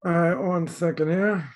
All right, 1 second here.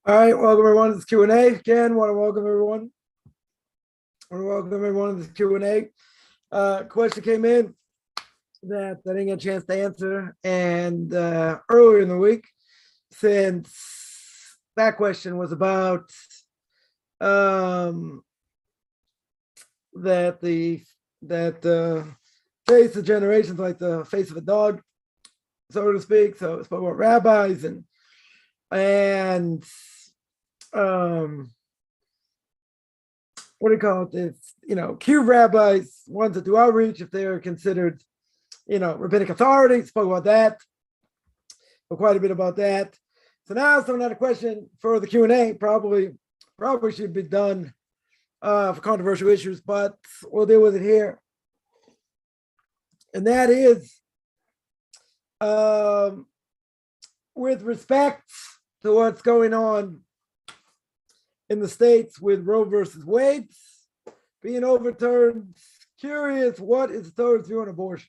All right, welcome everyone to this Q&A. Again, want to welcome everyone. To this Q&A. Question came in that I didn't get a chance to answer, and earlier in the week, since that question was about that the face of generations like the face of a dog, so to speak. So it's about rabbis and what do you call it? It's, Q rabbis, ones that do outreach, if they're considered, rabbinic authority. Spoke about that, but quite a bit about that. So now someone had a question for the Q&A, probably should be done for controversial issues, but we'll deal with it here. And that is with respect to what's going on in the States with Roe versus Wade being overturned. Curious, what is the Torah's view on abortion?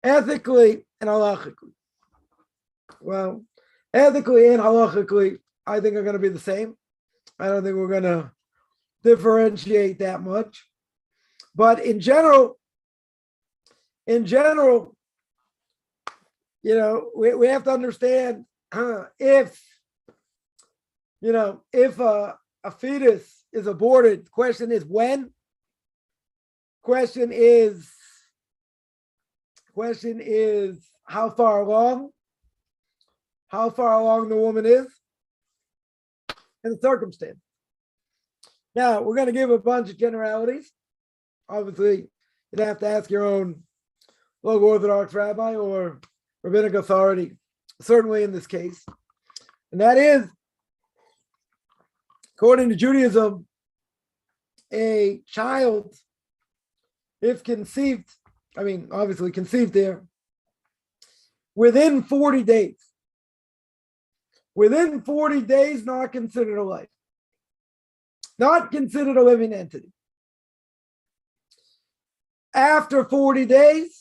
Ethically and halachically. Well, ethically and halachically, I think are going to be the same. I don't think we're going to differentiate that much. But in general, we have to understand if a fetus is aborted, the question is when. Question is how far along the woman is and the circumstance. Now, we're going to give a bunch of generalities. Obviously, you'd have to ask your own local Orthodox rabbi or rabbinic authority, certainly in this case. And that is, according to Judaism, a child, if conceived, obviously conceived there, within 40 days, not considered a life, not considered a living entity. After 40 days,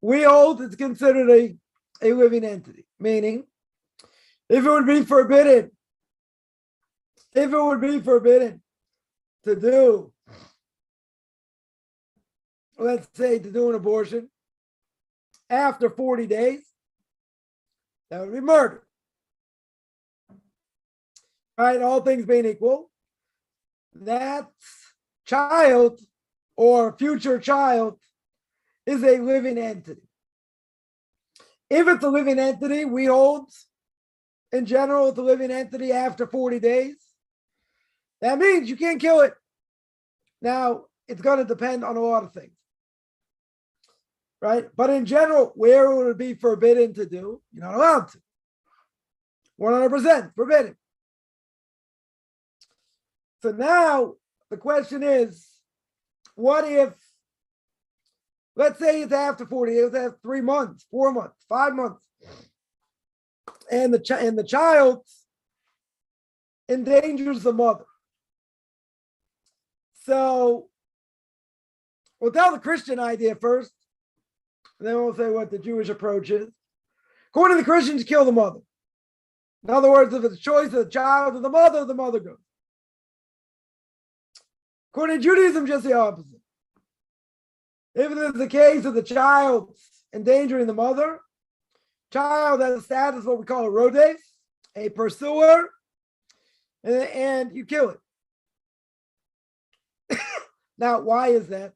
we hold it's considered a living entity, meaning if it would be forbidden to do, let's say, to do an abortion after 40 days, that would be murder. Right? All things being equal, that child or future child is a living entity. If it's a living entity, we hold, in general, it's a living entity after 40 days. That means you can't kill it. Now, it's going to depend on a lot of things, right? But in general, where would it be forbidden to do? You're not allowed to. 100% forbidden. So now the question is, what if, let's say it's after 40 days, after 3 months, 4 months, 5 months, and the child endangers the mother. So we'll tell the Christian idea first, and then we'll say what the Jewish approach is. According to the Christians, kill the mother. In other words, if it's a choice of the child or the mother goes. According to Judaism, just the opposite. If it is the case of the child endangering the mother, child has a status, what we call a rodef, a pursuer, and you kill it. Now, why is that?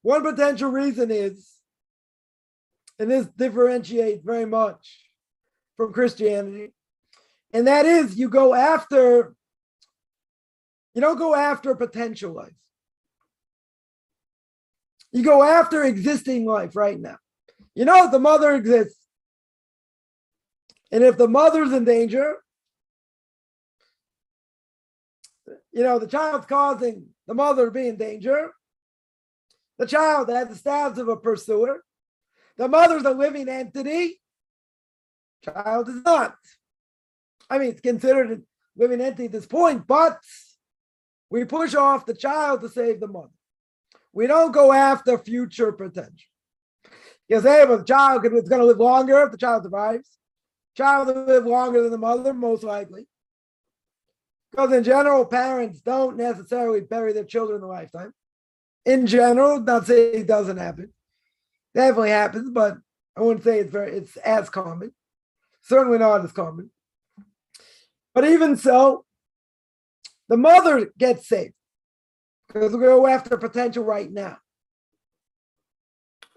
One potential reason is, and this differentiates very much from Christianity, and that is you don't go after potential life. You go after existing life right now. The mother exists. And if the mother's in danger, the child's causing the mother to be in danger. The child has the status of a pursuer. The mother's a living entity. Child is not. It's considered a living entity at this point, but we push off the child to save the mother. We don't go after future potential. Because if the child is going to live longer if the child survives. Child will live longer than the mother, most likely. Because in general, parents don't necessarily bury their children in a lifetime. In general, not saying it doesn't happen. Definitely happens, but I wouldn't say it's as common. Certainly not as common. But even so, the mother gets saved. Because we go after potential right now.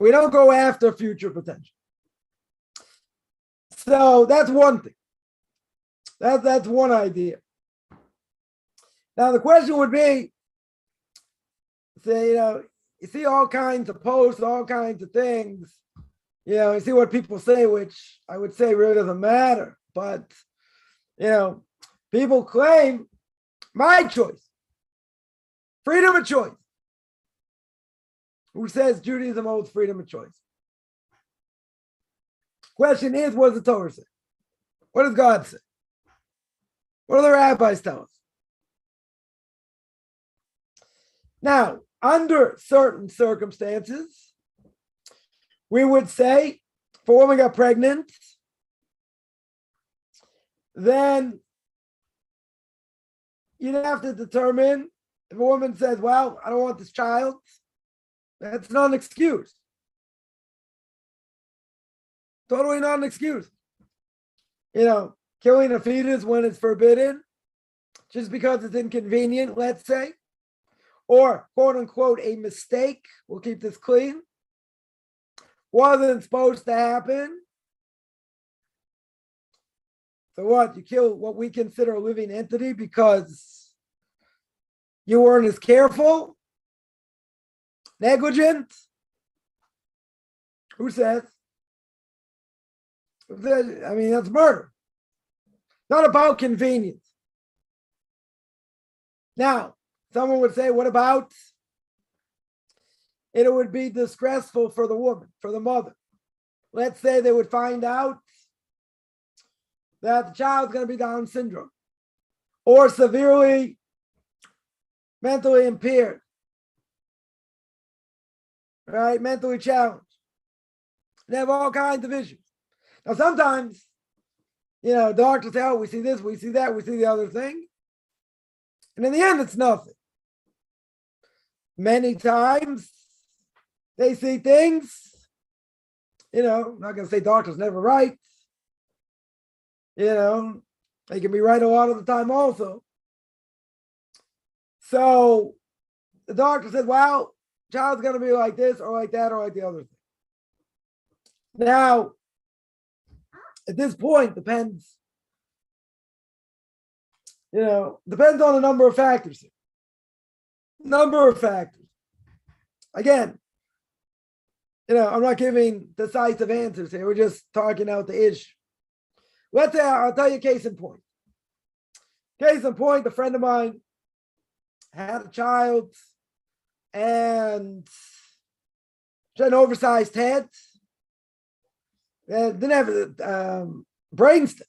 We don't go after future potential. So that's one thing. That's one idea. Now the question would be, say, you see all kinds of posts, all kinds of things. You see what people say, which I would say really doesn't matter. But, people claim my choice. Freedom of choice. Who says Judaism holds freedom of choice? Question is, what does the Torah say? What does God say? What do the rabbis tell us? Now, under certain circumstances, we would say, if a woman got pregnant, then you'd have to determine, if a woman says, well, I don't want this child, that's not an excuse. Totally not an excuse. Killing a fetus when it's forbidden, just because it's inconvenient, let's say, or quote unquote, a mistake, we'll keep this clean, wasn't supposed to happen. So what? You kill what we consider a living entity because you weren't as careful? Negligent? Who says? That's murder. Not about convenience. Now, someone would say, what about it would be distressful for the woman, for the mother? Let's say they would find out that the child's going to be Down syndrome or severely mentally impaired, right? Mentally challenged. They have all kinds of issues. Now, sometimes, doctors say, oh, we see this, we see that, we see the other thing. And in the end, it's nothing. Many times, they see things, I'm not going to say doctors never right. They can be right a lot of the time also. So the doctor said, well, child's going to be like this or like that or like the other thing. Now, at this point, depends on a number of factors. Number of factors. Again, I'm not giving decisive answers here. We're just talking out the issue. Let's say, I'll tell you a case in point. Case in point, a friend of mine had a child and she had an oversized head. Didn't have a brainstem.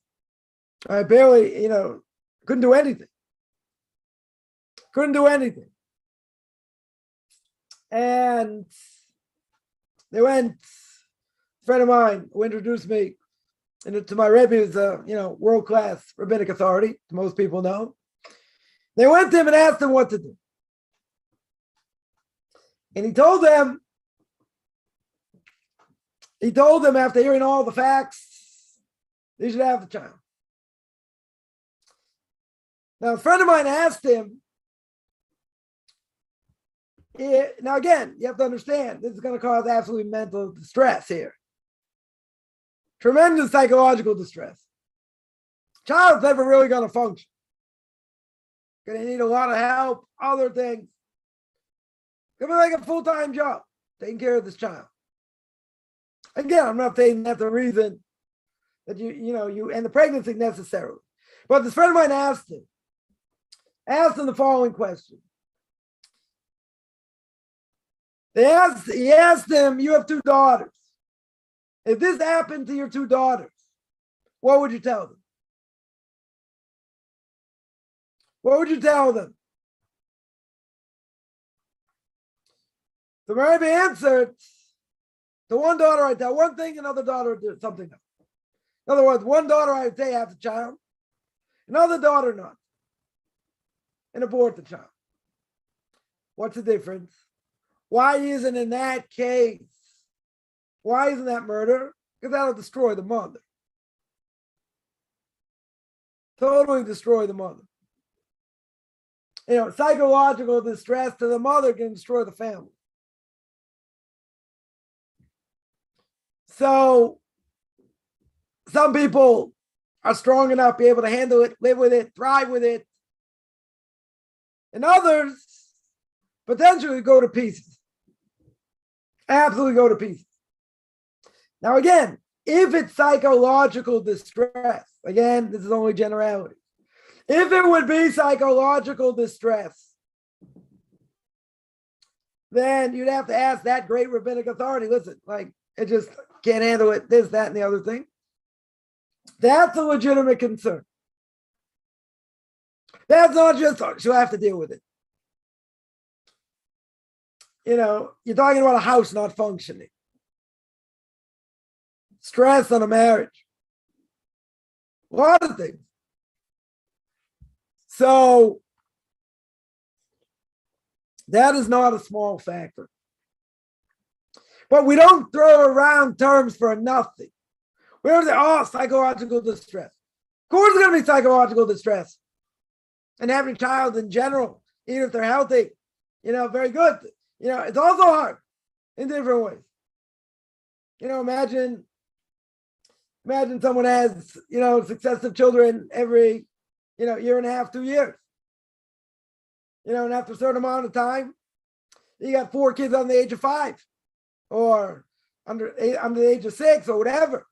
I barely, couldn't do anything. couldn't do anything. And they went, a friend of mine who introduced me to my Rabbi, who's a world-class rabbinic authority, most people know. They went to him and asked him what to do. And he told them after hearing all the facts, they should have the child. Now, a friend of mine asked him, now again, you have to understand, this is going to cause absolute mental distress here. Tremendous psychological distress. Child's never really going to function. Going to need a lot of help, other things. Going to be like a full-time job, taking care of this child. Again, I'm not saying that's the reason that you end the pregnancy necessarily. But this friend of mine asked him the following question. He asked him, you have 2 daughters. If this happened to your 2 daughters, what would you tell them? What would you tell them? The Rabbi answered, to one daughter I'd tell one thing, another daughter would do something else. In other words, one daughter I'd say have the child, another daughter not, and abort the child. What's the difference? Why isn't in that case? Why isn't that murder? Because that'll destroy the mother. Totally destroy the mother. Psychological distress to the mother can destroy the family. So some people are strong enough to be able to handle it, live with it, thrive with it. And others potentially go to pieces. Absolutely go to pieces. Now again, if it's psychological distress, again, this is only generality. If it would be psychological distress, then you'd have to ask that great rabbinic authority, listen, it just can't handle it, this, that, and the other thing. That's a legitimate concern. That's not just, she'll have to deal with it. You're talking about a house not functioning. Stress on a marriage. A lot of things. So, that is not a small factor. But we don't throw around terms for nothing. We don't say, psychological distress. Of course there's going to be psychological distress. And having a child in general, even if they're healthy, very good. It's also hard in different ways. Imagine someone has, successive children every, year and a half, 2 years. And after a certain amount of time, you got 4 kids under the age of 5 or under the age of 6 or whatever.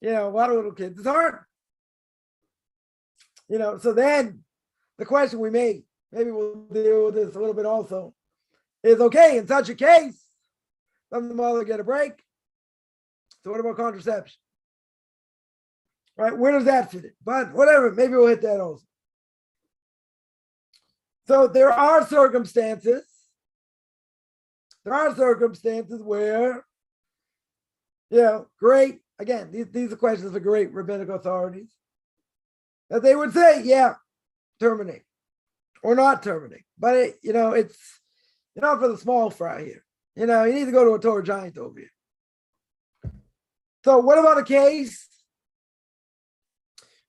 A lot of little kids, it's hard. So then the question we maybe we'll deal with this a little bit also, is okay, in such a case, doesn't the mother get a break? So what about contraception? Right, where does that fit in? But whatever, maybe we'll hit that also. So there are circumstances where, great, again, these are questions for great rabbinic authorities, that they would say, terminate or not terminate. But, it's, for the small fry here. You need to go to a Torah giant over here. So what about a case?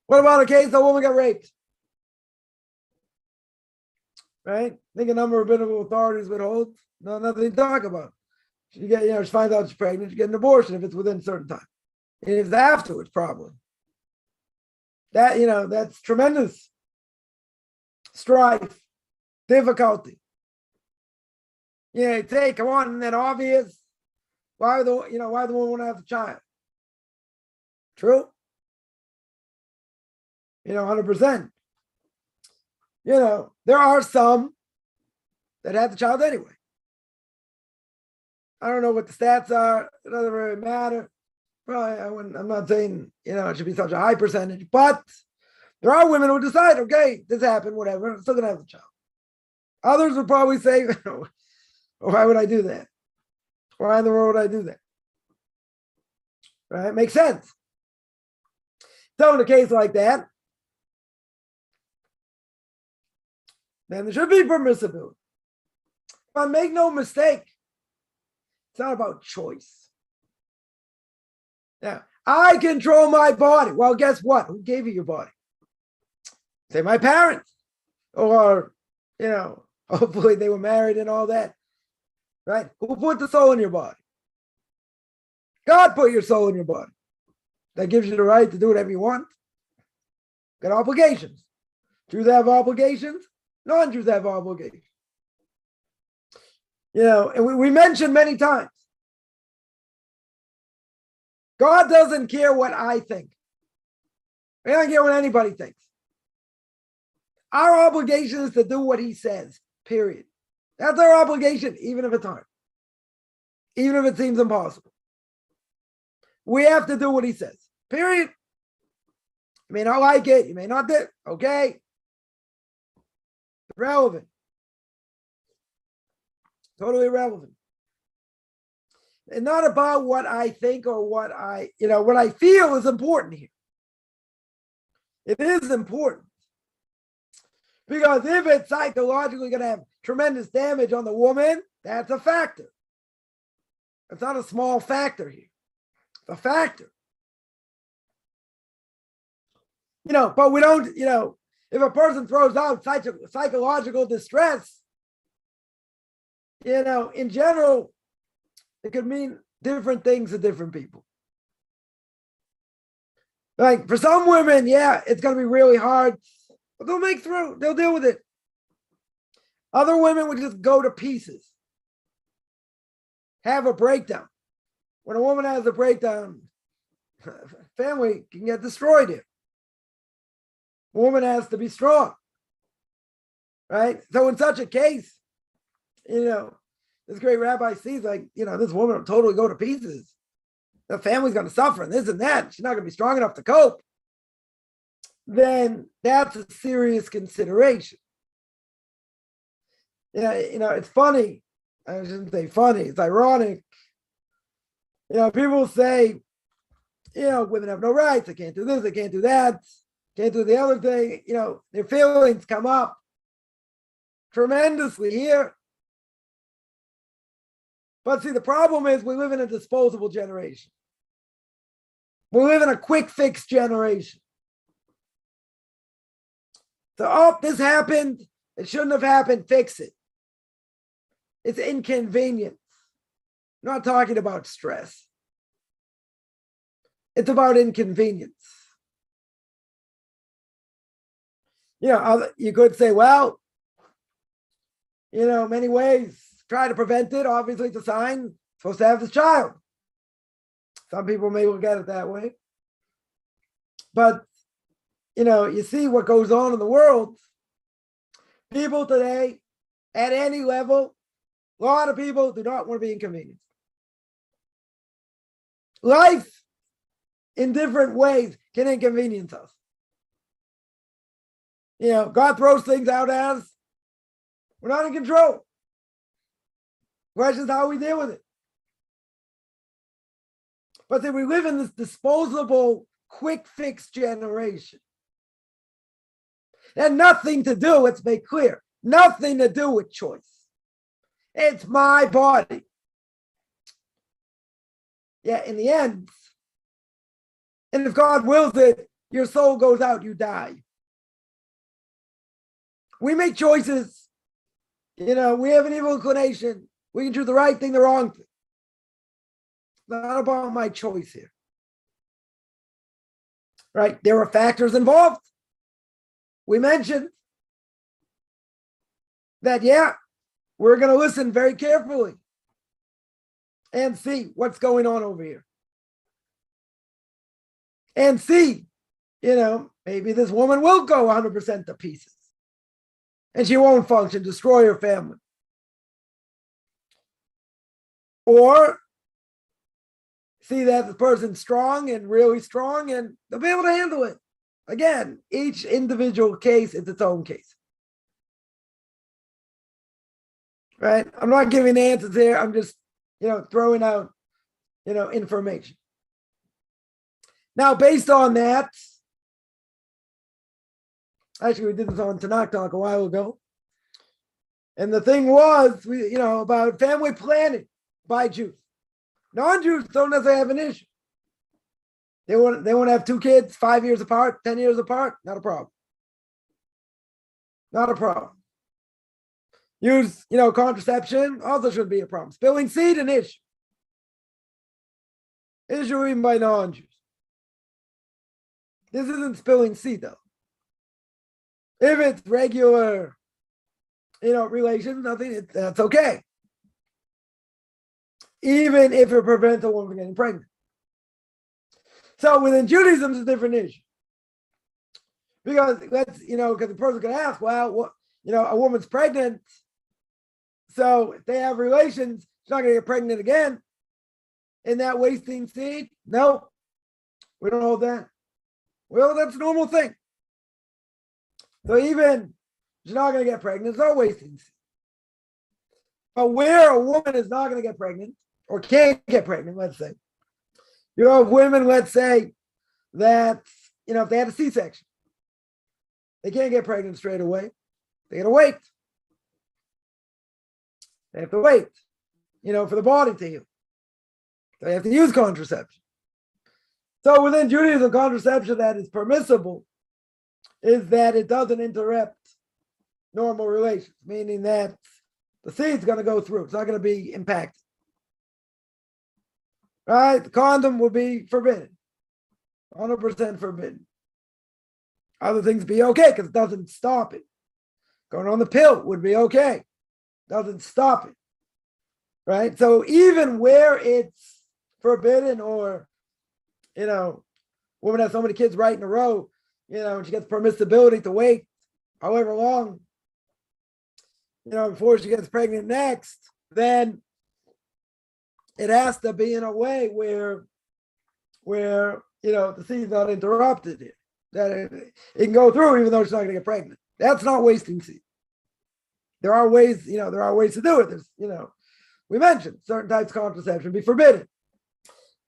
The woman got raped? Right? I think a number of rabbinical authorities would hold. No, nothing to talk about. She she finds out she's pregnant, she gets an abortion if it's within a certain time. And if it's afterwards, probably. That, that's tremendous strife, difficulty. Come on, isn't that obvious? Why the woman want to have the child? True? 100%. There are some that have the child anyway. I don't know what the stats are. It doesn't really matter. Probably, I'm not saying, it should be such a high percentage, but there are women who decide, okay, this happened, whatever, I'm still going to have the child. Others would probably say, why would I do that? Why in the world would I do that? Right? Makes sense. So in a case like that, then there should be permissibility. But make no mistake, it's not about choice. Now, I control my body. Well, guess what? Who gave you your body? Say my parents. Or, hopefully they were married and all that. Right? Who put the soul in your body? God put your soul in your body. That gives you the right to do whatever you want. Got obligations. Jews have obligations. Non-Jews have obligations. And we mentioned many times, God doesn't care what I think. He doesn't care what anybody thinks. Our obligation is to do what he says, period. That's our obligation, even if it's hard. Even if it seems impossible. We have to do what he says, period. You may not like it, you may not do it, okay? Irrelevant. Totally irrelevant. It's not about what I think or what I feel is important here. It is important. Because if it's psychologically going to have tremendous damage on the woman, that's a factor. It's not a small factor here. It's a factor. But we don't, if a person throws out psychological distress, in general, it could mean different things to different people. Like for some women, it's going to be really hard, but they'll make through. They'll deal with it. Other women would just go to pieces, have a breakdown. When a woman has a breakdown, family can get destroyed here. A woman has to be strong, right? So in such a case, this great rabbi sees this woman will totally go to pieces. The family's going to suffer and this and that. She's not going to be strong enough to cope. Then that's a serious consideration. It's funny. I shouldn't say funny. It's ironic. People say, women have no rights. They can't do this. They can't do that. Can't do the other thing. Their feelings come up tremendously here. But see, the problem is we live in a disposable generation. We live in a quick fix generation. So, this happened. It shouldn't have happened. Fix it. It's inconvenience. I'm not talking about stress. It's about inconvenience. You could say, well, many ways, try to prevent it. Obviously, it's a sign supposed to have this child. Some people may look at it that way. But, you see what goes on in the world. People today, at any level, a lot of people do not want to be inconvenienced. Life, in different ways, can inconvenience us. God throws things out at us. We're not in control. The question is how we deal with it. But then we live in this disposable, quick fix generation. And nothing to do, let's make clear, nothing to do with choice. It's my body. In the end, and if God wills it, your soul goes out, you die. We make choices. We have an evil inclination. We can do the right thing, the wrong thing. It's not about my choice here. Right? There are factors involved. We mentioned that, we're going to listen very carefully and see what's going on over here. And see, maybe this woman will go 100% to pieces. And she won't function, destroy her family. Or see that the person's strong and really strong and they'll be able to handle it. Again, each individual case is its own case. right? I'm not giving answers here. I'm just, throwing out, information. Now, based on that, actually, we did this on Tanakh Talk a while ago. And the thing was, about family planning by Jews. Non-Jews don't necessarily have an issue. They want to have 2 kids, 5 years apart, 10 years apart. Not a problem. Not a problem. Use, contraception also shouldn't be a problem. Spilling seed, an issue. Issue even by non-Jews. This isn't spilling seed, though. If it's regular, relations, nothing, that's okay. Even if it prevents a woman from getting pregnant. So within Judaism, it's a different issue. Because because the person could ask, well, what, a woman's pregnant, so if they have relations, she's not going to get pregnant again. Isn't that wasting seed? No, we don't hold that. Well, that's a normal thing. So even she's not going to get pregnant, it's not wasting seed. But where a woman is not going to get pregnant, or can't get pregnant, let's say, you have women, let's say, that, if they had a C-section, they can't get pregnant straight away. They got to wait. They have to wait, for the body to heal. They have to use contraception. So within Judaism, contraception that is permissible is that it doesn't interrupt normal relations, meaning that the seed's going to go through. It's not going to be impacted. Right? The condom will be forbidden. 100% forbidden. Other things be okay because it doesn't stop it. Going on the pill would be okay. Doesn't stop it. Right? So even where it's forbidden, or, woman has so many kids right in a row, and she gets permissibility to wait however long, before she gets pregnant next, then it has to be in a way where the seed's not interrupted here. That it can go through even though she's not going to get pregnant. That's not wasting seed. There are ways, to do it. There's, we mentioned certain types of contraception be forbidden.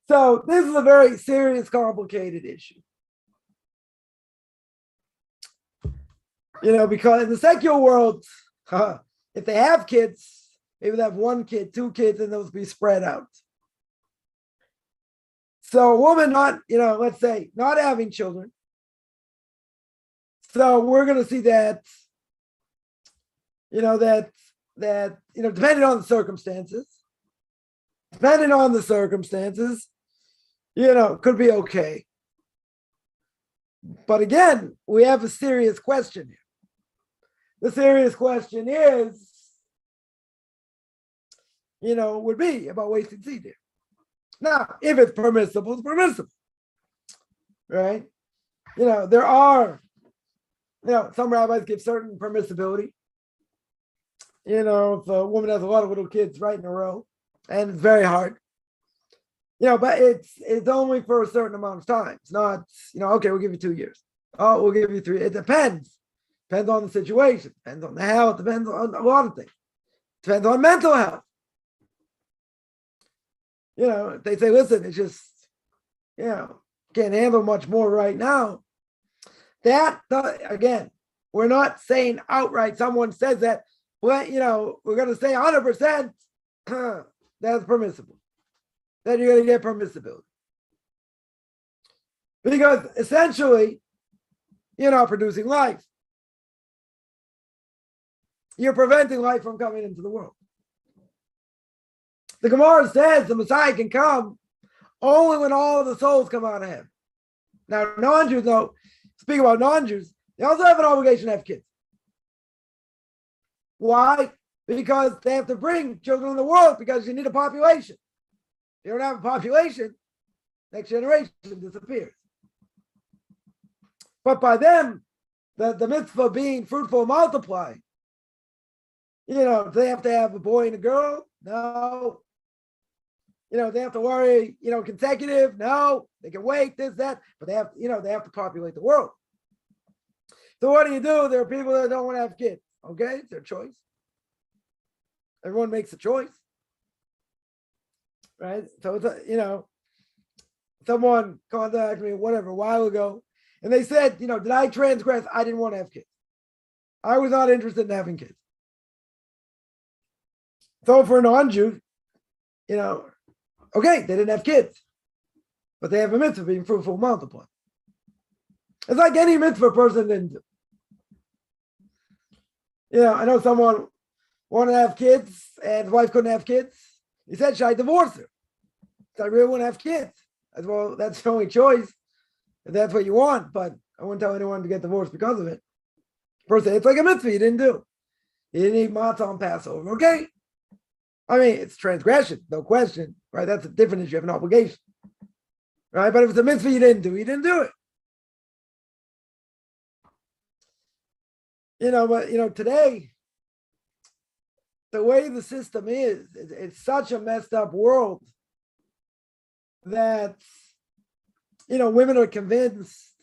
So this is a very serious, complicated issue. Because in the secular world, if they have kids, maybe they have 1 kid, 2 kids, and those be spread out. So a woman not, let's say, not having children. So we're going to see that, depending on the circumstances, could be okay. But again, we have a serious question here. The serious question is, would be about wasting seed here. Now, if it's permissible, it's permissible. Right? There are, some rabbis give certain permissibility. If a woman has a lot of little kids right in a row, and it's very hard. But it's only for a certain amount of time. It's not, okay, we'll give you 2 years. Oh, we'll give you 3. It depends. Depends on the situation. Depends on the health. Depends on a lot of things. Depends on mental health. If they say, listen, it's just, can't handle much more right now. That, again, we're not saying outright, someone says that, well, we're going to say 100% that's permissible. Then you're going to get permissibility. Because essentially, you're not producing life. You're preventing life from coming into the world. The Gemara says the Messiah can come only when all of the souls come out of heaven. Now, non-Jews, though, speak about non-Jews, they also have an obligation to have kids. Why? Because they have to bring children in the world because you need a population. If you don't have a population, next generation disappears. But by them, the mitzvah being fruitful and multiply, they have to have a boy and a girl? No. They have to worry, consecutive? No. They can wait, this, that, but they have to populate the world. So what do? There are people that don't want to have kids. Okay, it's their choice. Everyone makes a choice, right? So it's someone contacted me, whatever, a while ago, and they said, did I transgress? I didn't want to have kids. I was not interested in having kids. So for a non-Jew, okay, they didn't have kids, but they have a mitzvah being fruitful, multiply. It's like any mitzvah person didn't do. I know someone wanted to have kids and his wife couldn't have kids. He said, should I divorce her? I really want to have kids. I said, well, that's the only choice if that's what you want, but I wouldn't tell anyone to get divorced because of it. First, it's like a mitzvah you didn't do. You didn't eat matzah on Passover, okay? I mean, it's transgression, no question, right? That's a different issue. You have an obligation, right? But if it's a mitzvah you didn't do it. But today, the way the system is, it's such a messed up world that, women are convinced,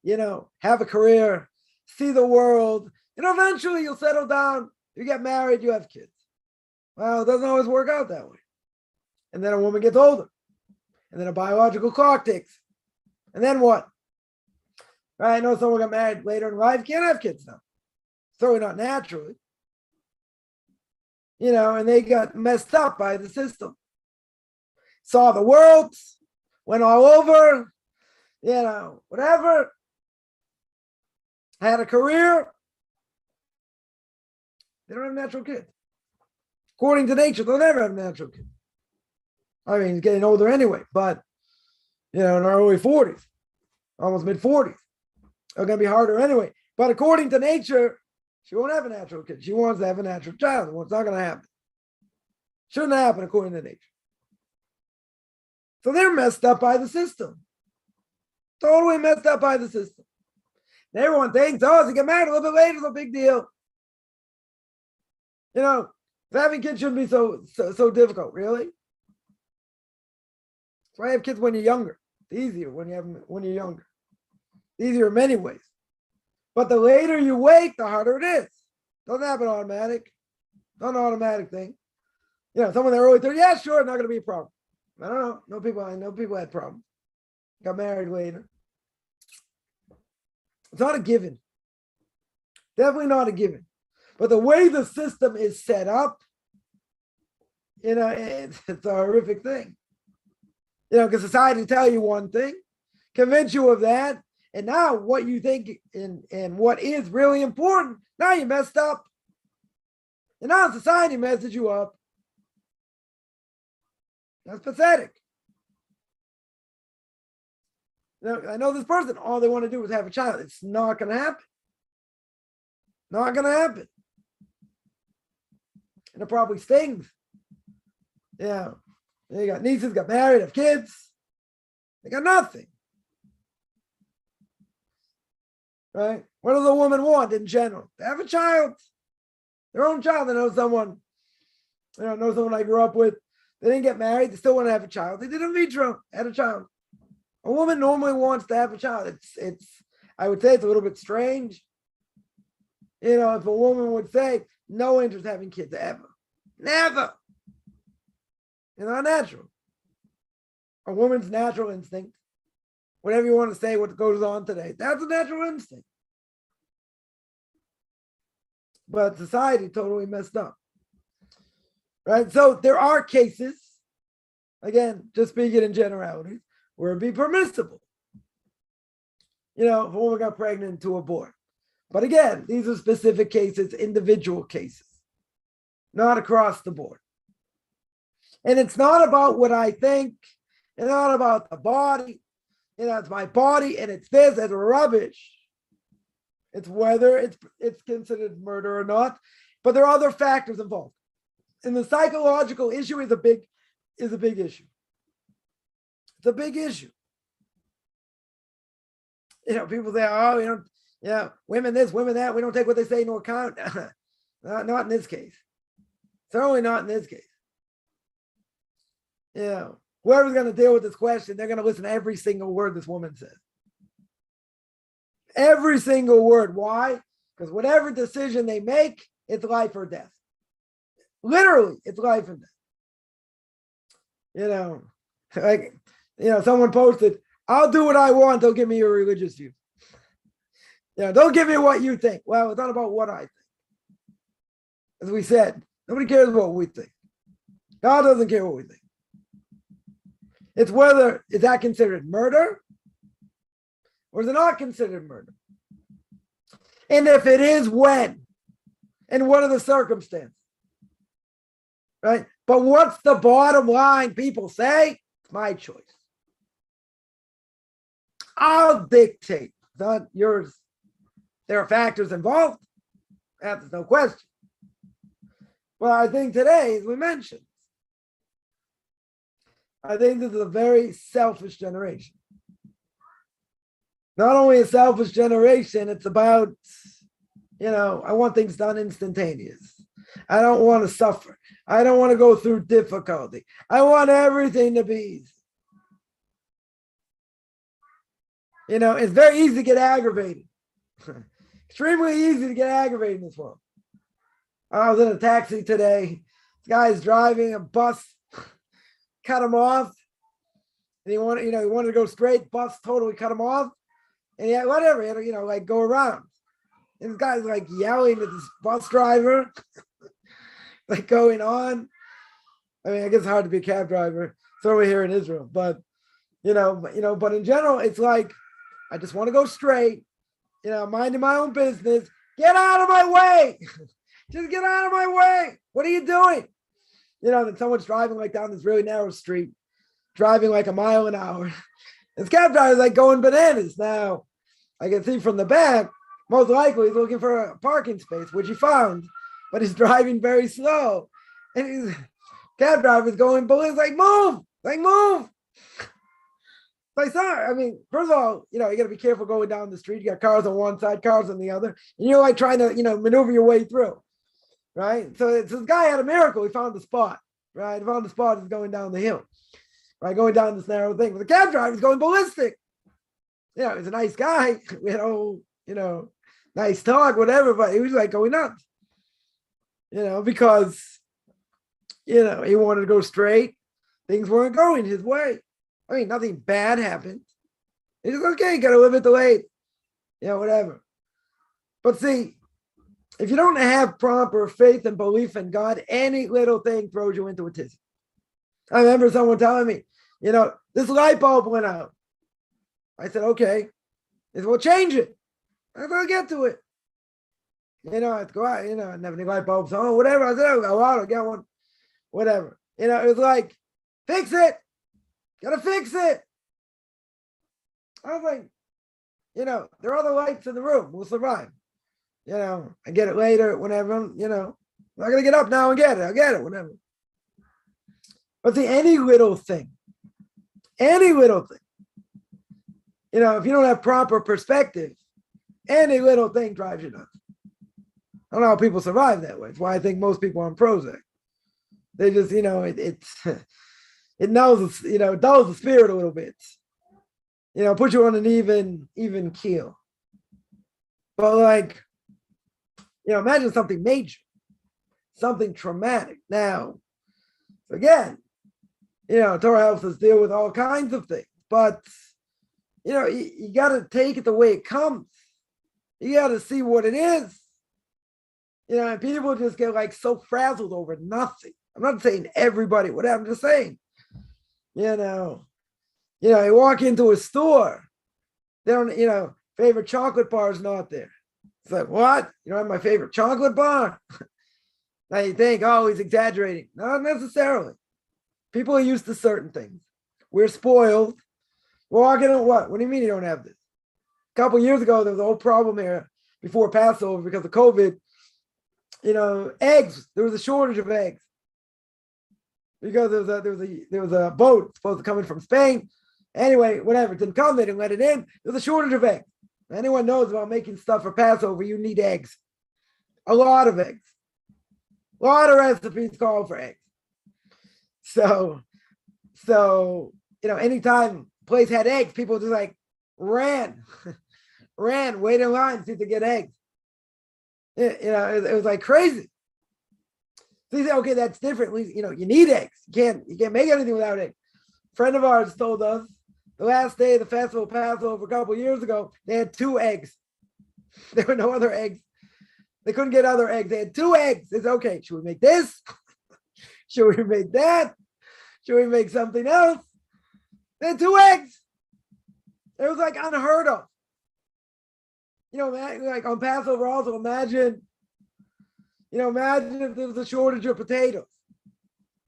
have a career, see the world, eventually you'll settle down, you get married, you have kids. Well, it doesn't always work out that way. And then a woman gets older, and then a biological clock ticks. And then what? Right? I know someone got married later in life, can't have kids now. Certainly not naturally. And they got messed up by the system. Saw the world, went all over, whatever. Had a career. They don't have natural kids. According to nature, they'll never have a natural kid. I mean, he's getting older anyway, but, in our early 40s, almost mid-40s. It's going to be harder anyway. But according to nature, she won't have a natural kid. She wants to have a natural child. Well, it's not going to happen. Shouldn't happen according to nature. So they're messed up by the system. Totally messed up by the system. And everyone thinks, if you get married a little bit later, it's a big deal. Having kids shouldn't be so difficult, really. That's why you have kids when you're younger. It's easier when you're younger. It's easier in many ways. But the later you wait, the harder it is. Doesn't happen automatic. Not an automatic thing. Someone in their early 30s, yeah, sure, not going to be a problem. I don't know. I know people had problems. Got married later. It's not a given. Definitely not a given. But the way the system is set up, it's a horrific thing. Because society tell you one thing, convince you of that, and now what you think and what is really important, now you messed up. And now society messes you up. That's pathetic. I know this person, all they want to do is have a child. It's not going to happen. Not going to happen. And it probably stings. Yeah. They got nieces, got married, have kids. They got nothing. Right? What does a woman want in general? To have a child. Their own child. I know someone I grew up with. They didn't get married. They still want to have a child. They did in vitro, had a child. A woman normally wants to have a child. I would say it's a little bit strange. If a woman would say, no interest in having kids ever. Never. It's not natural. A woman's natural instinct, whatever you want to say, what goes on today, that's a natural instinct. But society totally messed up. Right? So there are cases, again, just speaking in generalities, where it'd be permissible. If a woman got pregnant to abort. But again, these are specific cases, individual cases, not across the board. And it's not about what I think. It's not about the body. It's my body and it's this, it's rubbish. It's whether it's considered murder or not. But there are other factors involved. And the psychological issue is a big issue. It's a big issue. People say, we don't, women this, women that, we don't take what they say into account. Not in this case. Certainly not in this case. Whoever's going to deal with this question, they're going to listen to every single word this woman says. Every single word. Why? Because whatever decision they make, it's life or death. Literally, it's life and death. Someone posted, I'll do what I want, don't give me your religious view. Don't give me what you think. Well, it's not about what I think. As we said, nobody cares what we think. God doesn't care what we think. It's whether, is that considered murder? Or is it not considered murder? And if it is, when? And what are the circumstances? Right? But what's the bottom line? People say, it's my choice. I'll dictate, not yours. There are factors involved. That's no question. But I think today, as we mentioned, I think this is a very selfish generation. Not only a selfish generation, it's about, I want things done instantaneous. I don't want to suffer. I don't want to go through difficulty. I want everything to be easy. It's very easy to get aggravated. Extremely easy to get aggravated in this world. I was in a taxi today. This guy's driving a bus, cut him off. And he wanted to go straight. Bus totally cut him off. And yeah, whatever, he had to, go around. And this guy's yelling at this bus driver, going on. I mean, I guess it's hard to be a cab driver. It's over here in Israel, but but in general, it's I just want to go straight, minding my own business. Get out of my way. Just get out of my way. What are you doing? Then someone's driving down this really narrow street, driving a mile an hour. This cab driver's going bananas. Now, I can see from the back, most likely he's looking for a parking space, which he found, but he's driving very slow. And his cab driver's going ballistic, move, move. Sorry. I mean, first of all, you got to be careful going down the street. You got cars on one side, cars on the other, and you're trying to, maneuver your way through, right? So this guy had a miracle. He found the spot, right? He found the spot. He's going down the hill, right? Going down this narrow thing. But the cab driver's going ballistic. He's a nice guy. We had nice talk, whatever, but he was going nuts, because, he wanted to go straight. Things weren't going his way. I mean, nothing bad happened. He's okay, got to live it delayed. Whatever. But see, if you don't have proper faith and belief in God, any little thing throws you into a tizzy. I remember someone telling me, this light bulb went out. I said, okay. He said, well, change it. I said, I'll get to it. I have to go out, I didn't have any light bulbs on, whatever. I said, I'll go out, I'll get one, whatever. It was fix it. Gotta fix it. I was there are other lights in the room. We'll survive. I get it later, whenever, I'm not gonna get up now and get it. I'll get it, whatever. But see, any little thing, if you don't have proper perspective, any little thing drives you nuts. I don't know how people survive that way. It's why I think most people are on Prozac. They just, it knows, dulls the spirit a little bit. Put you on an even keel. But imagine something major, something traumatic. Now, again, Torah helps us deal with all kinds of things, but you got to take it the way it comes. You got to see what it is. And people just get so frazzled over nothing. I'm not saying everybody, whatever. I'm just saying, you walk into a store, they don't, favorite chocolate bar is not there. It's what? You don't have my favorite chocolate bar? Now you think, oh, he's exaggerating. Not necessarily. People are used to certain things. We're spoiled. Walking on what? What do you mean you don't have this? A couple years ago, there was a whole problem here before Passover because of COVID. Eggs. There was a shortage of eggs because there was a boat supposed to come in from Spain. Anyway, whatever, it didn't come. They didn't let it in. There was a shortage of eggs. Anyone knows about making stuff for Passover, you need eggs. A lot of eggs. A lot of recipes call for eggs. So anytime place had eggs, people just ran, waited in line to get eggs. It was crazy. So you say, okay, that's different. At least, you need eggs. You can't make anything without eggs. A friend of ours told us the last day of the festival, Passover, a couple of years ago, they had 2 eggs. There were no other eggs. They couldn't get other eggs. They had 2 eggs. It's okay. Should we make this? Should we make that? Should we make something else? They had 2 eggs. It was like unheard of. Like on Passover also, imagine if there was a shortage of potatoes.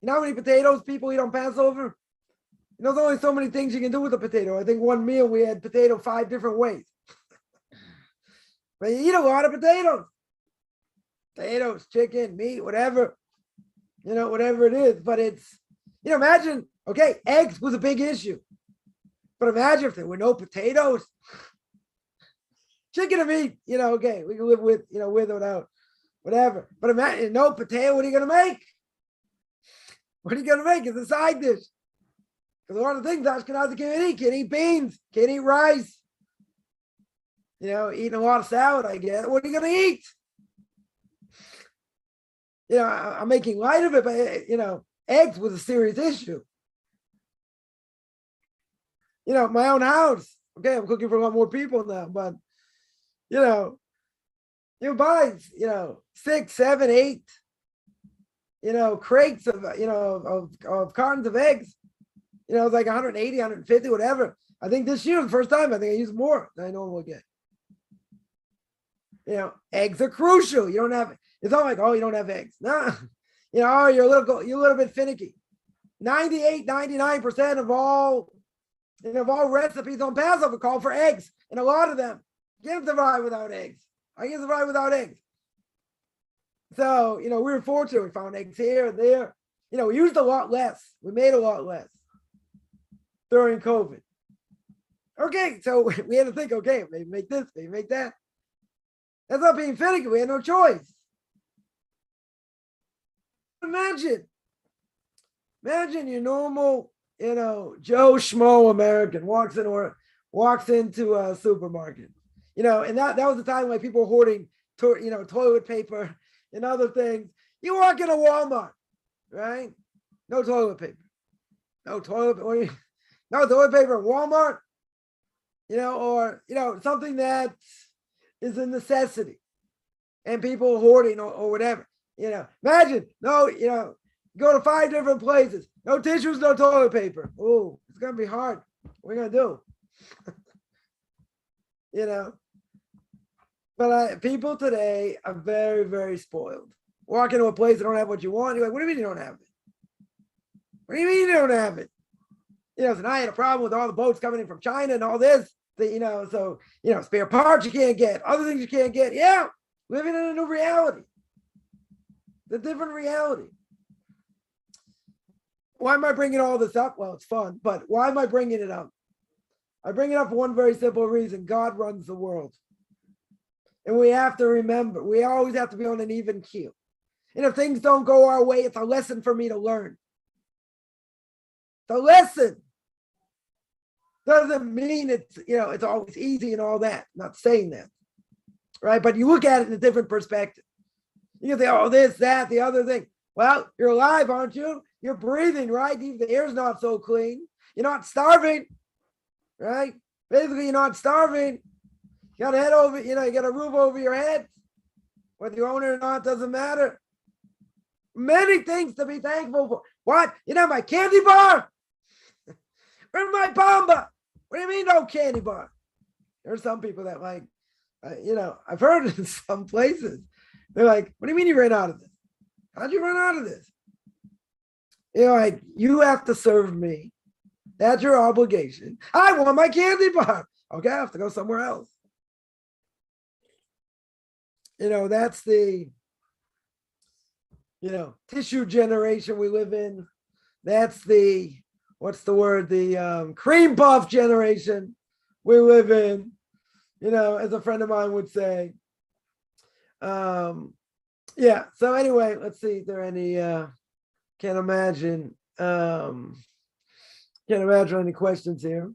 You know how many potatoes people eat on Passover? There's only so many things you can do with a potato. I think one meal we had potato 5 different ways. But you eat a lot of potatoes. Potatoes, chicken, meat, whatever. Whatever it is. But it's, imagine, okay, eggs was a big issue. But imagine if there were no potatoes. Chicken and meat, okay, we can live with or without, whatever. But imagine no potato, what are you going to make? What are you going to make as a side dish? Because a lot of things Ashkenazi can't eat beans, can't eat rice. Eating a lot of salad, I guess. What are you going to eat? I'm making light of it, but, eggs was a serious issue. My own house. Okay, I'm cooking for a lot more people now, but, you buy, 6, 7, 8, crates of, of cartons of eggs. It's like 180, 150, whatever. I think this year, the first time, I think I used more than I normally get. Eggs are crucial. You don't have, it's not like, oh, you don't have eggs. No, you're a little bit finicky. 98, 99% of all recipes on Passover call for eggs. And a lot of them can't survive without eggs. I can't survive without eggs. So, we were fortunate. We found eggs here and there. We used a lot less. We made a lot less during COVID. Okay, so we had to think, okay, maybe make this, maybe make that. That's not being finicky. We had no choice. Imagine your normal, Joe Schmo American walks into a supermarket, and that was the time when people were hoarding, toilet paper and other things. You walk into Walmart, right? No toilet paper, no toilet paper at Walmart, or something that is a necessity, and people hoarding or whatever. Imagine, go to 5 different places, no tissues, no toilet paper. Oh, it's gonna be hard. What are we gonna do? But people today are very, very spoiled. Walk into a place that don't have what you want. You're like, what do you mean you don't have it? What do you mean you don't have it? So now I had a problem with all the boats coming in from China and all this. So spare parts you can't get, other things you can't get. Yeah, living in a new reality. The different reality. Why am I bringing all this up? Well, it's fun, but why am I bringing it up? I bring it up for one very simple reason. God runs the world. And we have to remember, we always have to be on an even keel. And if things don't go our way, it's a lesson for me to learn. It's a lesson. Doesn't mean it's always easy and all that. I'm not saying that. Right? But you look at it in a different perspective. You can say, oh, this, that, the other thing. Well, you're alive, aren't you? You're breathing, right? Even the air's not so clean. You're not starving, right? Basically, you're not starving. You got a head over, you got a roof over your head. Whether you own it or not, doesn't matter. Many things to be thankful for. What? My candy bar? Where's my Bamba? What do you mean no candy bar? There's some people that I've heard in some places. They're like, what do you mean you ran out of this? How'd you run out of this? You have to serve me. That's your obligation. I want my candy bar. Okay, I have to go somewhere else. That's the, tissue generation we live in. That's the, what's the word? The cream puff generation we live in, as a friend of mine would say. Yeah. So anyway, let's see if there are any, can't imagine any questions here.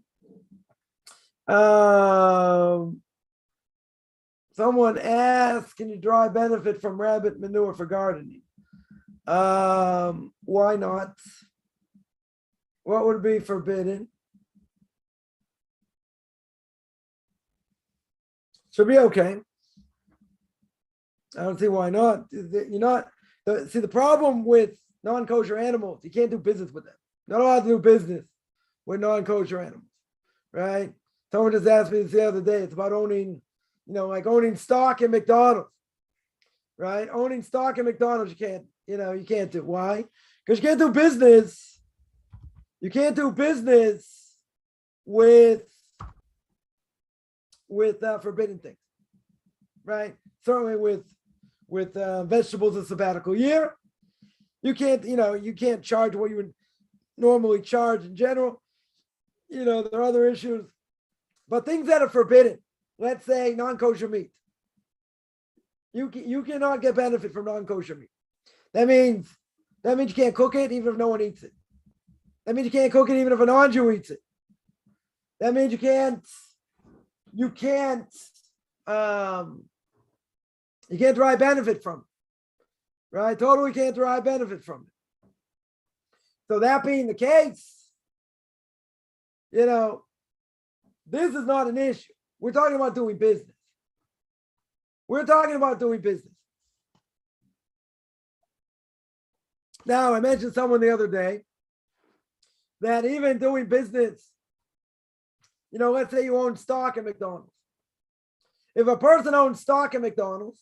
Someone asked, can you draw a benefit from rabbit manure for gardening? Why not? What would be forbidden? Should be okay. I don't see why not. You're not. See, the problem with non-kosher animals, you can't do business with them. You're not allowed to do business with non-kosher animals, right? Someone just asked me this the other day. It's about owning, like owning stock in McDonald's, right? Owning stock in McDonald's, you can't do. Why? Because you can't do business. You can't do business with forbidden things, right? Certainly with vegetables and sabbatical year, you can't charge what you would normally charge in general. There are other issues, but things that are forbidden, let's say non-kosher meat, you cannot get benefit from non-kosher meat. That means you can't cook it even if no one eats it. That means you can't cook it even if a non-Jew eats it. That means you can't derive benefit from it, right? Totally can't derive benefit from it. So that being the case, this is not an issue. We're talking about doing business. Now, I mentioned someone the other day that even doing business, let's say you own stock in McDonald's. If a person owns stock in McDonald's,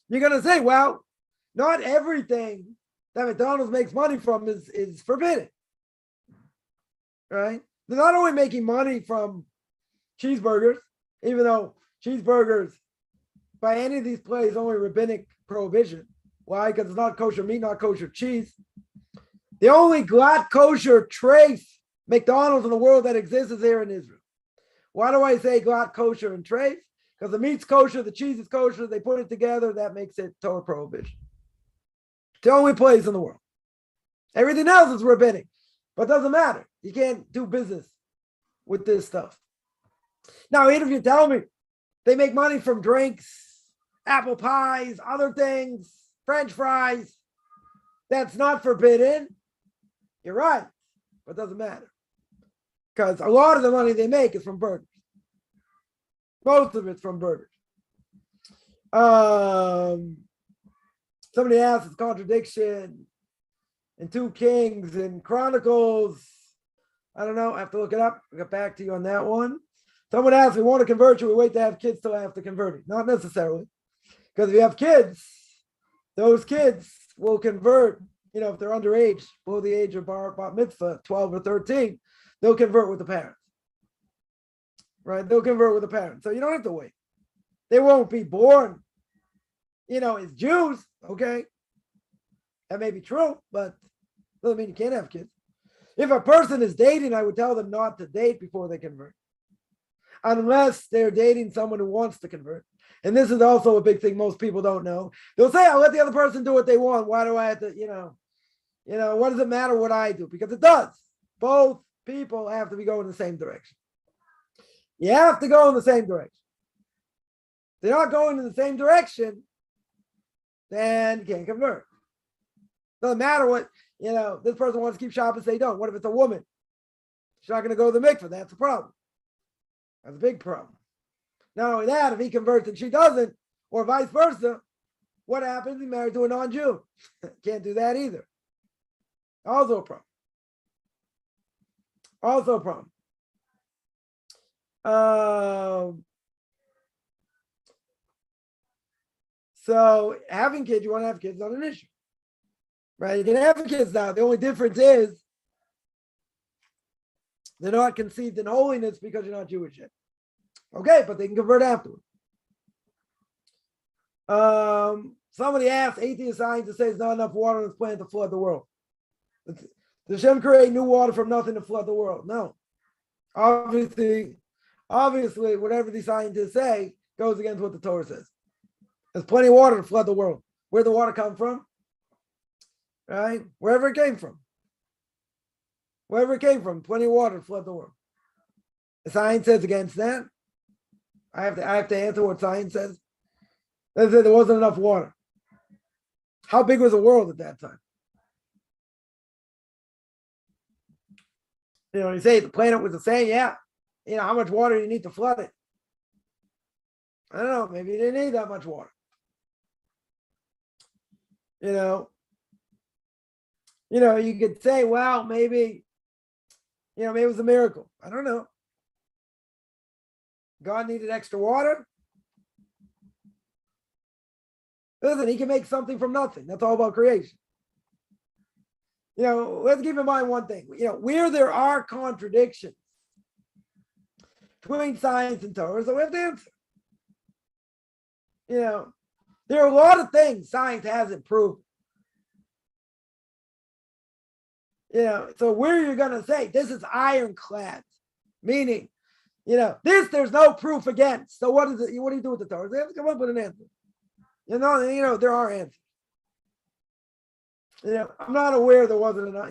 you're going to say, well, not everything that McDonald's makes money from is forbidden, right? They're not only making money from cheeseburgers, even though cheeseburgers, by any of these plays, only rabbinic prohibition. Why? Because it's not kosher meat, not kosher cheese. The only glatt kosher trace McDonald's in the world that exists is here in Israel. Why do I say glatt kosher and trace? Because the meat's kosher, the cheese is kosher, they put it together, that makes it Torah prohibition. The only place in the world. Everything else is rabbinic, but it doesn't matter. You can't do business with this stuff. Now, even if you tell me they make money from drinks, apple pies, other things, French fries, that's not forbidden. You're right, but it doesn't matter. Because a lot of the money they make is from burgers. Most of it's from burgers. Somebody asked a contradiction in 2 Kings and Chronicles. I don't know. I have to look it up. I'll get back to you on that one. Someone asked, we want to convert you. We wait to have kids till after converting. Not necessarily. Because if you have kids, those kids will convert, if they're underage, below the age of bar mitzvah, 12 or 13, they'll convert with the parents. Right? They'll convert with the parents. So you don't have to wait. They won't be born, as Jews. Okay. That may be true, but doesn't mean you can't have kids. If a person is dating, I would tell them not to date before they convert. Unless they're dating someone who wants to convert. And this is also a big thing most people don't know. They'll say, I'll let the other person do what they want. Why do I have to, what does it matter what I do? Because it does. Both people have to be going in the same direction. You have to go in the same direction. If they're not going in the same direction, then you can't convert. Doesn't matter what, this person wants to keep Shabbos, they don't. What if it's a woman? She's not going to go to the mikveh. That's a problem. That's a big problem. Not only that, if he converts and she doesn't, or vice versa, what happens? He's married to a non-Jew. Can't do that either. Also a problem. So having kids, you want to have kids, not an issue. Right? You can have kids now. The only difference is they're not conceived in holiness because you're not Jewish yet. Okay, but they can convert afterwards. Somebody asked, atheist scientists say there's not enough water on this planet to flood the world. Does Hashem create new water from nothing to flood the world? No. Obviously, whatever these scientists say goes against what the Torah says. There's plenty of water to flood the world. Where'd the water come from? Right? Wherever it came from. Plenty of water to flood the world. The science says against that. I have to answer what science says. They said there wasn't enough water. How big was the world at that time? You say the planet was the same, yeah. How much water do you need to flood it? I don't know, maybe you didn't need that much water. You could say, well, maybe it was a miracle. I don't know. God needed extra water. Listen, he can make something from nothing. That's all about creation. Let's keep in mind one thing. Where there are contradictions between science and Torah, so we have to answer. There are a lot of things science hasn't proven. So where you're going to say this is ironclad, meaning, this there's no proof against. So what is it? What do you do with the Torah? They have to come up with an answer. There are answers. I'm not aware there wasn't enough,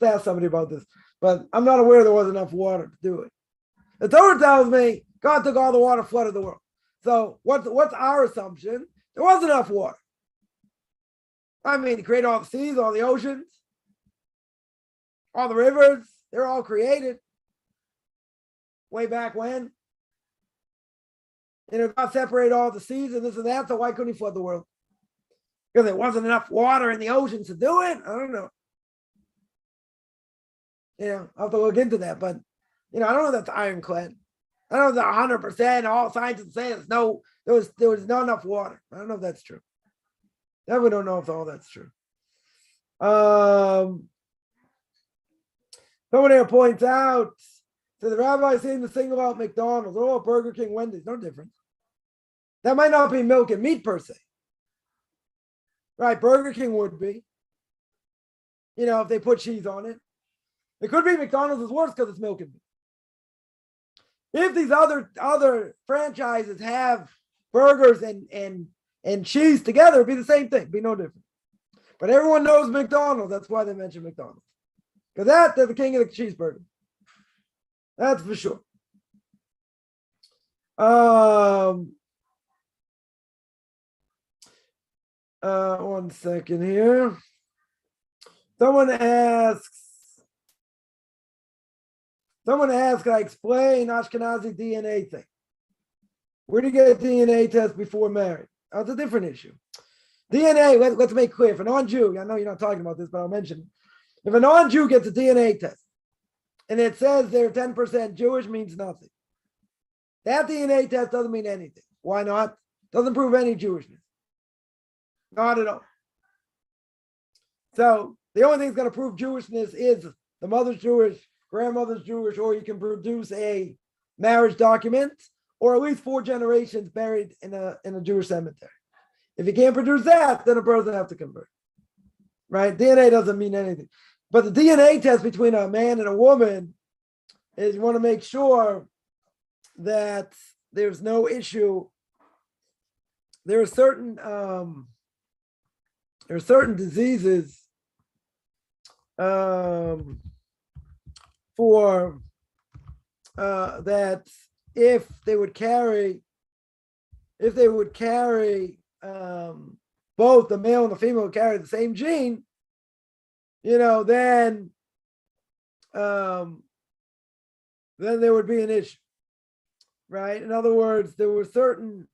to ask somebody about this, but I'm not aware there was enough water to do it. The Torah tells me God took all the water, flooded the world. So what's our assumption? There was enough water. He created all the seas, all the oceans, all the rivers. They're all created way back when. God separated all the seas and this and that, so why couldn't he flood the world? Because there wasn't enough water in the oceans to do it? I don't know. I'll have to look into that, but I don't know if that's ironclad. I don't know if 100% all scientists say there was not enough water. I don't know if that's true. Definitely don't know if all that's true. Someone here points out, so the rabbi seemed to single out McDonald's, Burger King, Wendy's, no difference. That might not be milk and meat per se. Right, Burger King would be. If they put cheese on it. It could be McDonald's is worse because it's milk and meat. If these other franchises have burgers and cheese together, it'd be the same thing, it'd be no different. But everyone knows McDonald's, that's why they mention McDonald's. Because they're the king of the cheeseburger. That's for sure. One second here. Someone asks, I explain Ashkenazi DNA thing. Where do you get a DNA test before marriage? Oh, it's a different issue. DNA, let's make clear. If a non-Jew, I know you're not talking about this, but I'll mention it. If a non-Jew gets a DNA test and it says they're 10% Jewish, means nothing. That DNA test doesn't mean anything. Why not? Doesn't prove any Jewishness. Not at all. So the only thing that's going to prove Jewishness is the mother's Jewish, grandmother's Jewish, or you can produce a marriage document, or at least 4 generations buried in a Jewish cemetery. If you can't produce that, then a person has to convert. Right? DNA doesn't mean anything. But the DNA test between a man and a woman is you want to make sure that there's no issue. There are certain diseases for that if they would carry both the male and the female carry the same gene, then there would be an issue, right? In other words, there were certain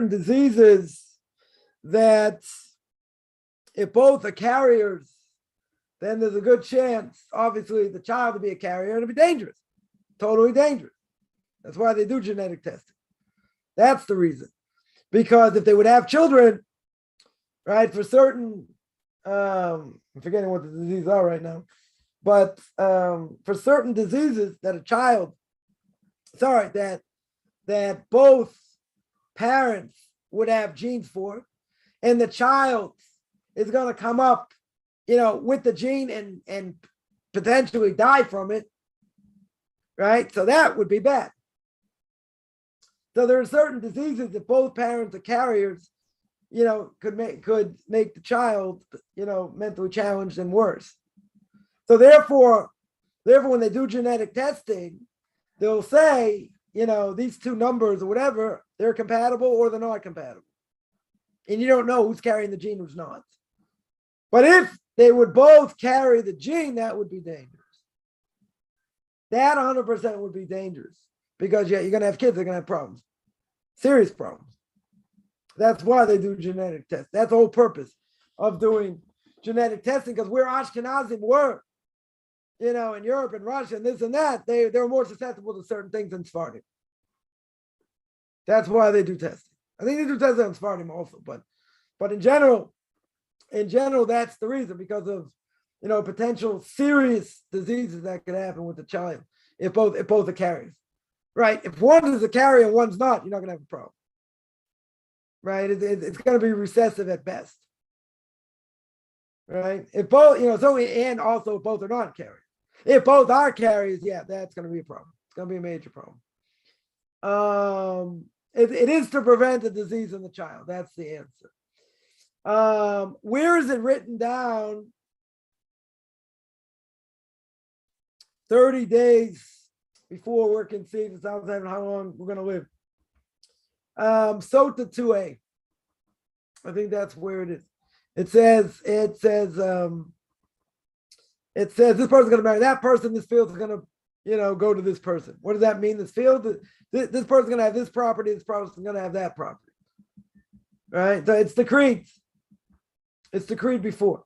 diseases that if both are carriers, then there's a good chance, obviously, the child to be a carrier and it'll be dangerous, totally dangerous. That's why they do genetic testing. That's the reason. Because if they would have children, right, for certain, I'm forgetting what the diseases are right now, but for certain diseases that that both parents would have genes for, and the child is going to come up, with the gene and potentially die from it, right? So that would be bad. So there are certain diseases that both parents are carriers, could make the child, mentally challenged and worse. So therefore, when they do genetic testing, they'll say, these two numbers or whatever, they're compatible or they're not compatible. and you don't know who's carrying the gene, who's not. But if they would both carry the gene, that would be dangerous. That 100% would be dangerous because you're going to have kids, they're going to have problems, serious problems. That's why they do genetic tests. That's the whole purpose of doing genetic testing, because we're Ashkenazim were, in Europe and Russia and this and that, they're more susceptible to certain things than Sephardim. That's why they do testing. I think they do testing on Sephardim also, but in general, that's the reason, because of potential serious diseases that could happen with the child if both are carriers, right? If one is a carrier and one's not, you're not going to have a problem, right? It's going to be recessive at best, right? If both, and also if both are not carriers. If both are carriers, yeah, that's going to be a problem. It's going to be a major problem. It is to prevent a disease in the child. That's the answer. Where is it written down? 30 days before we're conceived. It's not how long we're going to live. Sota 2a. I think that's where it is. It says this person's going to marry that person. This field is going to, go to this person. What does that mean? This field, this person's going to have this property. This person's going to have that property. Right? So it's decreed. It's decreed before.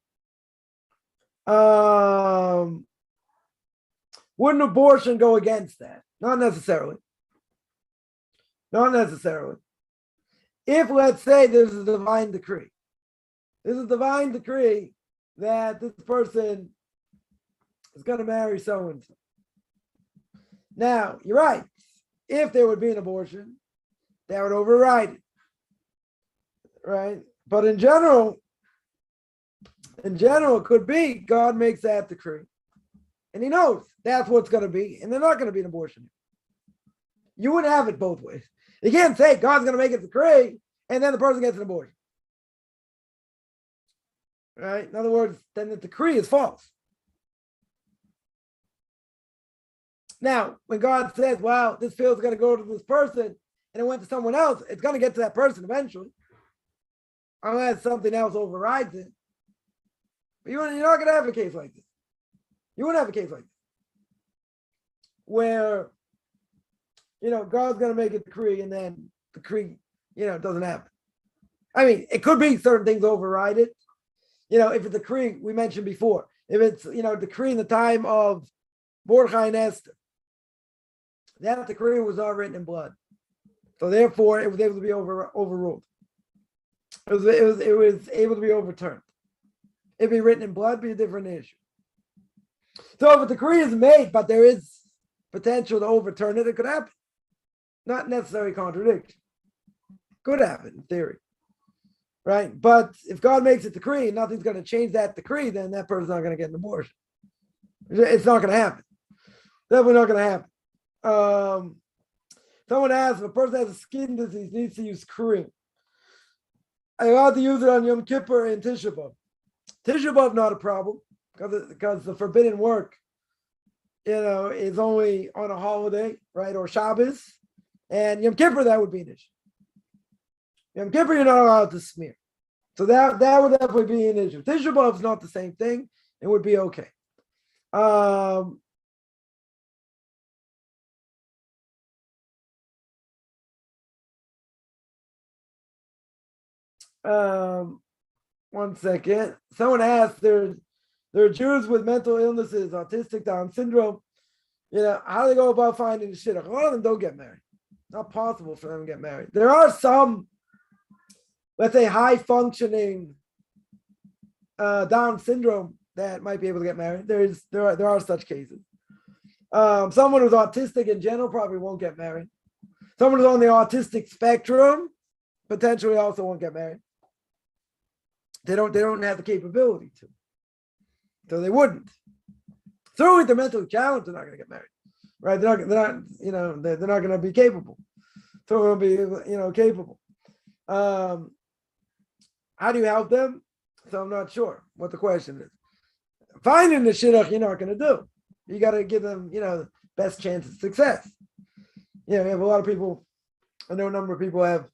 Wouldn't abortion go against that? Not necessarily. Not necessarily. If, let's say, there's a divine decree. There's a divine decree that this person is going to marry so-and-so. Now, you're right. If there would be an abortion, that would override it. Right? But in general, it could be God makes that decree. And he knows that's what's going to be, and they're not going to be an abortion. You wouldn't have it both ways. You can't say God's going to make a decree, and then the person gets an abortion. Right? In other words, then the decree is false. Now, when God says, well, this field's going to go to this person, and it went to someone else, it's going to get to that person eventually, unless something else overrides it. But you're not going to have a case like this. You wouldn't have a case like this, where, God's going to make a decree, and then the decree, doesn't happen. I mean, it could be certain things override it. If it's a decree we mentioned before, if it's, a decree in the time of Mordechai and Esther, that decree was all written in blood. So therefore, it was able to be overruled. It was able to be overturned. If it be written in blood, it'd be a different issue. So if a decree is made, but there is potential to overturn it, it could happen. Not necessarily contradiction. Could happen in theory. Right? But if God makes a decree and nothing's going to change that decree, then that person's not going to get an abortion. It's not going to happen. Definitely not going to happen. Someone asked, if a person has a skin disease, needs to use cream. Are you allowed to use it on Yom Kippur and Tisha B'Av? Tisha B'Av, not a problem, because the forbidden work, is only on a holiday, right, or Shabbos. And Yom Kippur, that would be an issue. Yom Kippur, you're not allowed to smear. So that would definitely be an issue. Tisha B'Av is not the same thing. It would be okay. One second. Someone asked, there are Jews with mental illnesses, autistic, Down syndrome. How do they go about finding the shidduch? A lot of them don't get married. Not possible for them to get married. There are some, let's say, high functioning Down syndrome that might be able to get married. There are such cases. Someone who's autistic in general probably won't get married. Someone who's on the autistic spectrum potentially also won't get married. They don't have the capability to. So they wouldn't. Certainly they're mentally challenged, they're not going to get married. Right? They're not going to be capable. So they'll be, capable. How do you help them? So I'm not sure what the question is. Finding the shidduch, you're not going to do. You got to give them, the best chance of success. You have a lot of people. I know a number of people have,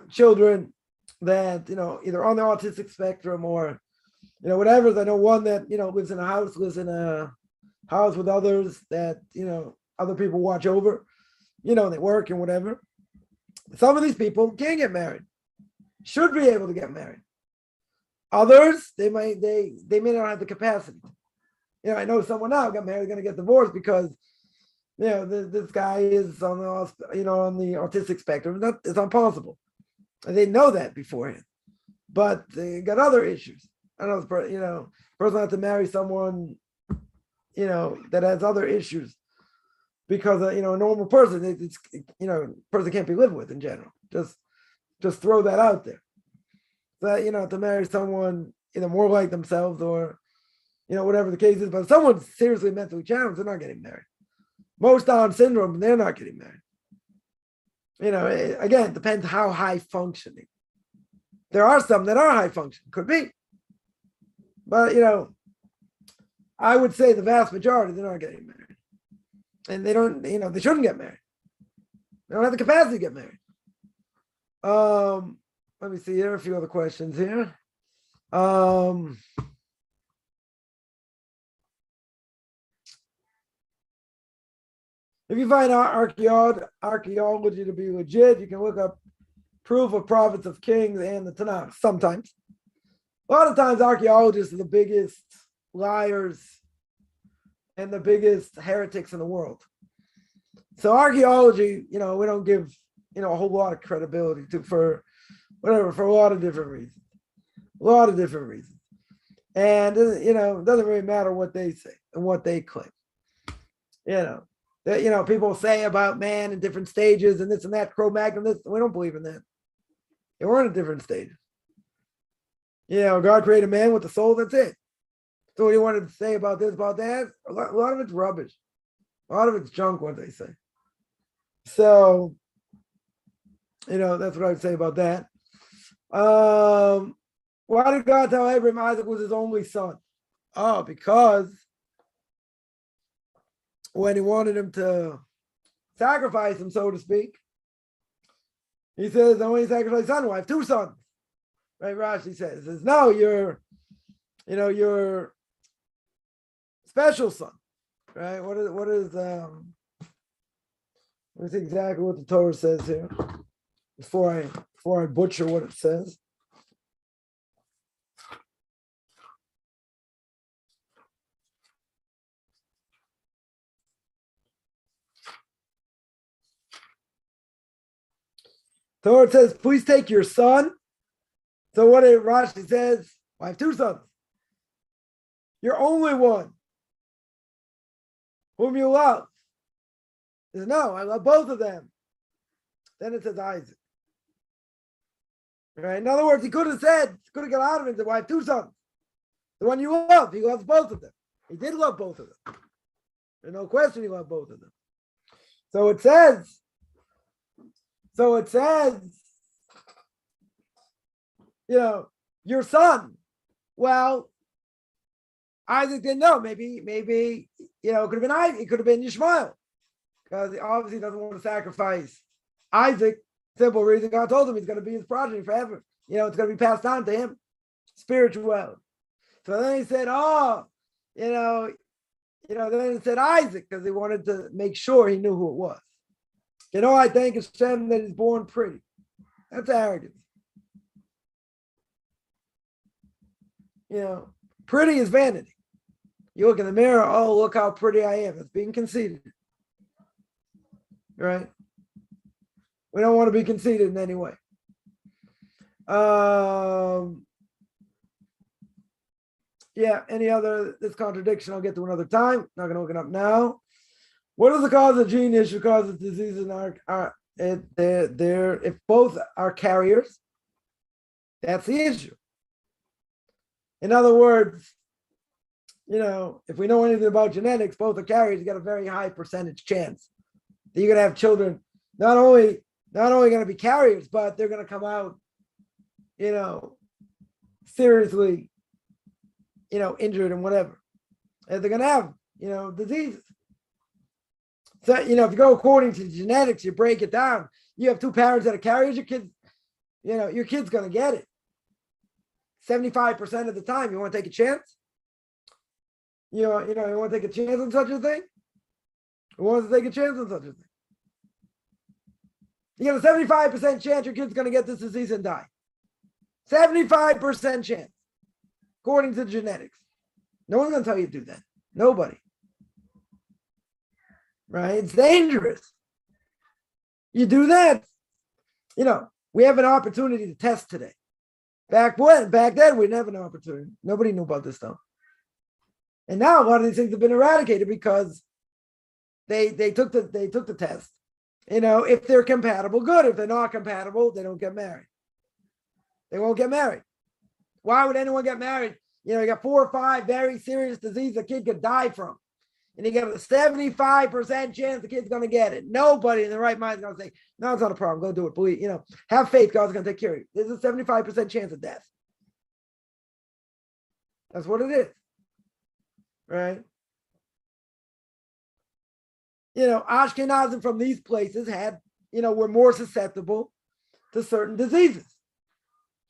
children that, either on the autistic spectrum or, whatever. I know one that, lives in a house with others that, other people watch over, they work and whatever. Some of these people can't get married, should be able to get married. Others, they may not have the capacity. I know someone now got married, going to get divorced because, this guy is on the, on the autistic spectrum. It's impossible. And they know that beforehand, but they got other issues. I don't know, person has to marry someone, that has other issues because, a normal person, it's, person can't be lived with in general. Just throw that out there. That, to marry someone either more like themselves or, whatever the case is, but if someone's seriously mentally challenged, they're not getting married. Most Down syndrome, they're not getting married. Again, it depends how high functioning. There are some that are high functioning, could be. But, I would say the vast majority, they're not getting married. And they don't, they shouldn't get married. They don't have the capacity to get married. Let me see here, a few other questions here. If you find archaeology to be legit, you can look up proof of prophets of kings and the Tanakh. Sometimes. A lot of times archaeologists are the biggest liars and the biggest heretics in the world. So archaeology, we don't give, a whole lot of credibility to for a lot of different reasons. And, it doesn't really matter what they say and what they claim. That, people say about man in different stages and this and that, Cro-Magnon, this, we don't believe in that. They weren't at different stages. God created man with the soul, that's it. So what he wanted to say about this, about that, a lot of it's rubbish. A lot of it's junk, what they say. So, that's what I would say about that. Why did God tell Abraham Isaac was his only son? Oh, because when he wanted him to sacrifice him, so to speak, he says, I want you to sacrifice son. Well, I have two sons. Right? Rashi says, no, you're special son. Right? What is let's see exactly what the Torah says here before I butcher what it says. Torah says, please take your son. So what Rashi says, I have two sons. Your only one, whom you love. He says, no, I love both of them. Then it says Isaac. Right? In other words, he could have got out of it and said, I have two sons. The one you love, he loves both of them. He did love both of them. There's no question he loved both of them. So it says, your son. Well, Isaac didn't know. Maybe, it could have been Isaac. It could have been Ishmael. Because he obviously doesn't want to sacrifice Isaac. Simple reason, God told him he's going to be his progeny forever. It's going to be passed on to him. Spirituality. So then he said, then he said Isaac, because he wanted to make sure he knew who it was. I thank Hashem that he's born pretty. That's arrogance. Pretty is vanity. You look in the mirror, oh, look how pretty I am. It's being conceited. Right? We don't want to be conceited in any way. Any other, this contradiction, I'll get to another time. Not going to look it up now. What is the cause of gene issue, causes disease if both are carriers? That's the issue. In other words, if we know anything about genetics, both are carriers, you got a very high percentage chance that you're going to have children, not only going to be carriers, but they're going to come out, seriously, injured and whatever. And they're going to have, diseases. So, if you go according to genetics, you break it down. You have two parents that are carriers, your kids, your kid's going to get it. 75% of the time, you want to take a chance? You want to take a chance on such a thing? Who wants to take a chance on such a thing? You got a 75% chance your kid's going to get this disease and die. 75% chance, according to genetics. No one's going to tell you to do that. Nobody. Right? It's dangerous. You do that. We have an opportunity to test today. Back then, we didn't have an opportunity. Nobody knew about this stuff. And now a lot of these things have been eradicated because they took the test. If they're compatible, good. If they're not compatible, they don't get married. They won't get married. Why would anyone get married? You got 4 or 5 very serious diseases a kid could die from. And you got a 75% chance the kid's going to get it. Nobody in the right mind is going to say, no, it's not a problem. Go do it. Believe, have faith. God's going to take care of you. There's a 75% chance of death. That's what it is. Right? Ashkenazim from these places were more susceptible to certain diseases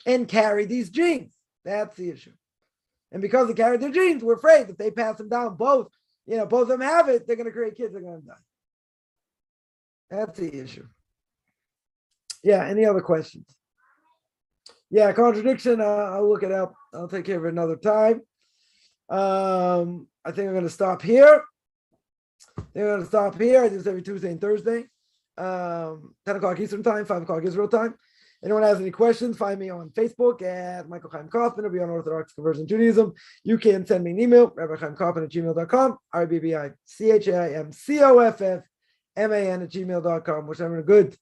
and carry these genes. That's the issue. And because they carry their genes, we're afraid if they pass them down, both of them have it, they're going to create kids that are going to die. That's the issue. Yeah, any other questions? Yeah, contradiction, I'll look it up. I'll take care of it another time. I think I'm going to stop here. I do this every Tuesday and Thursday. 10 o'clock Eastern time, 5 o'clock Israel time. Anyone has any questions, find me on Facebook at Michael Chaim Kaufman. It'll be on Orthodox Conversion Judaism. You can send me an email, rabbichaimkaufman@gmail.com, RBBICHAIMCOFFMAN@gmail.com. Wish everyone a good